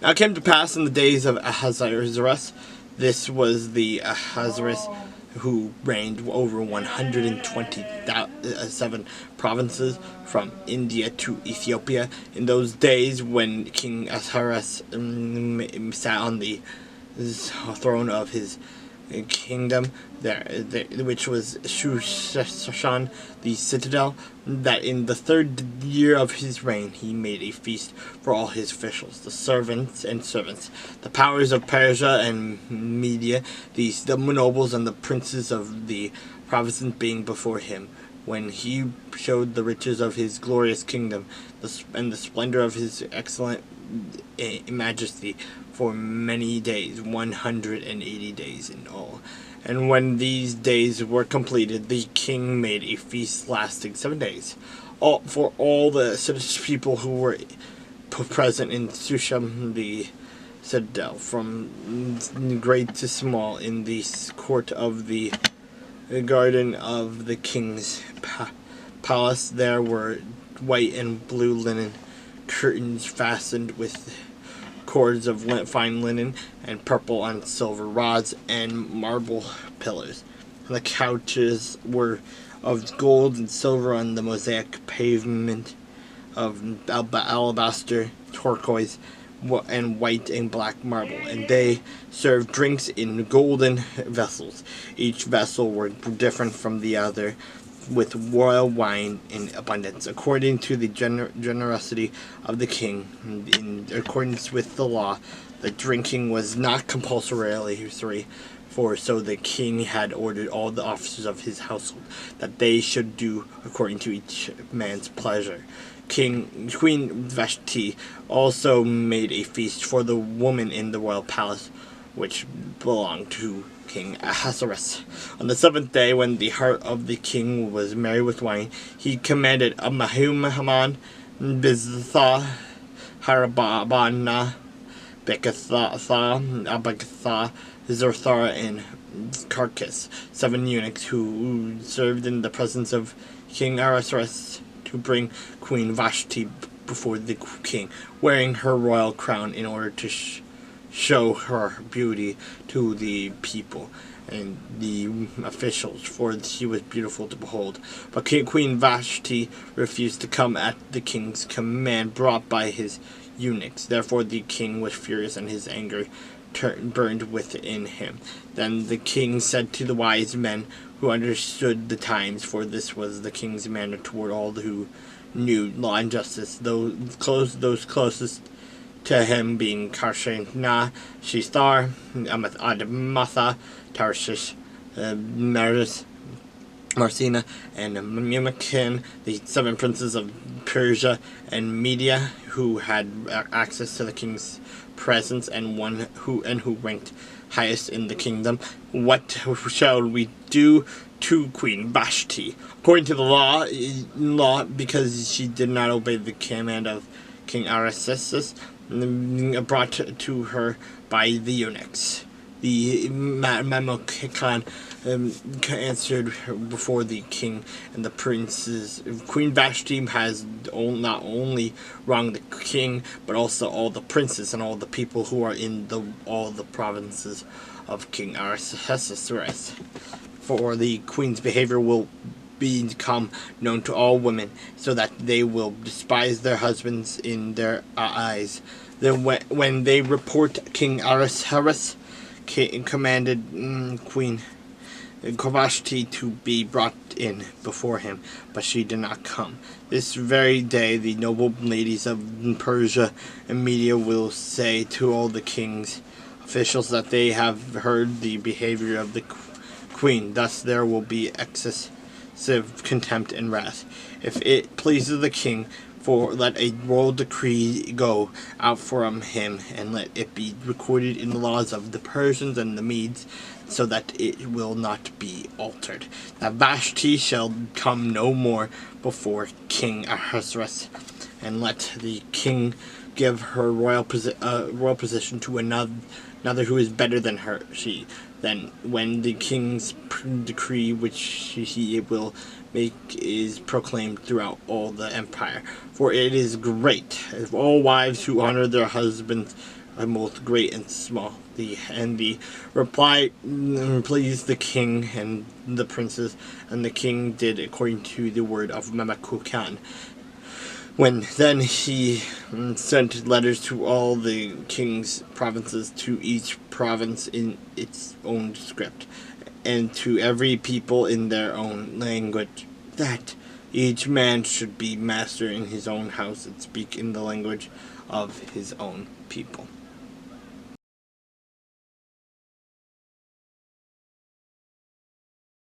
Now it came to pass in the days of Ahasuerus, this was the Ahasuerus who reigned over 127 provinces from India to Ethiopia. In those days, when King Ahasuerus sat on the throne of his kingdom, which was Shushan, the citadel, that in the 3rd year of his reign he made a feast for all his officials, the servants, the powers of Persia and Media, the nobles and the princes of the provinces being before him, when he showed the riches of his glorious kingdom and the splendor of his excellent majesty for many days, 180 days in all. And when these days were completed, the king made a feast lasting 7 days, for all the people who were present in Shushan the citadel, from great to small, in the court of the garden of the king's palace. There were white and blue linen curtains fastened with cords of fine linen, and purple on silver rods, and marble pillars. And the couches were of gold and silver on the mosaic pavement of alabaster, turquoise, and white and black marble. And they served drinks in golden vessels. Each vessel were different from the other, with royal wine in abundance, according to the generosity of the king. In accordance with the law, the drinking was not compulsory, for so the king had ordered all the officers of his household that they should do according to each man's pleasure. Queen Vashti also made a feast for the woman in the royal palace, which belonged to King Ahasuerus. On the 7th day, when the heart of the king was merry with wine, he commanded Haman, Biztha, Harabana, Abagatha, Zorthar, and Carcass, 7 eunuchs who served in the presence of King Ahasuerus, to bring Queen Vashti before the king, wearing her royal crown, in order to show her beauty to the people and the officials, for she was beautiful to behold. But Queen Vashti refused to come at the king's command brought by his eunuchs. Therefore the king was furious, and his anger burned within him. Then the king said to the wise men who understood the times, for this was the king's manner toward all who knew law and justice, those closest to him being Karshena, Shishtar, Admatha, Tarshish, Meres, Marcina, and Mumakin, the 7 princes of Persia and Media, who had access to the king's presence, and who ranked highest in the kingdom. What shall we do to Queen Vashti according to the law, because she did not obey the command of King Ahasuerus, brought to her by the eunuchs? The Mamelucan answered before the king and the princes, Queen Vashti has not only wronged the king, but also all the princes and all the people who are in all the provinces of King Ahasuerus. For the queen's behavior will become known to all women, so that they will despise their husbands in their eyes. Then when they report King Ahasuerus commanded Queen Vashti to be brought in before him, but she did not come. This very day the noble ladies of Persia and Media will say to all the king's officials that they have heard the behavior of the queen. Thus there will be excessive contempt and wrath. If it pleases the king, for let a royal decree go out from him, and let it be recorded in the laws of the Persians and the Medes, so that it will not be altered, that Vashti shall come no more before King Ahasuerus, and let the king give her royal position to another who is better than her. Then when the king's decree which he will make is proclaimed throughout all the empire. For it is great, if all wives who honor their husbands both great and small. And the reply pleased the king and the princes, and the king did according to the word of Memucan. When then he sent letters to all the king's provinces, to each province in its own script, and to every people in their own language, that each man should be master in his own house and speak in the language of his own people.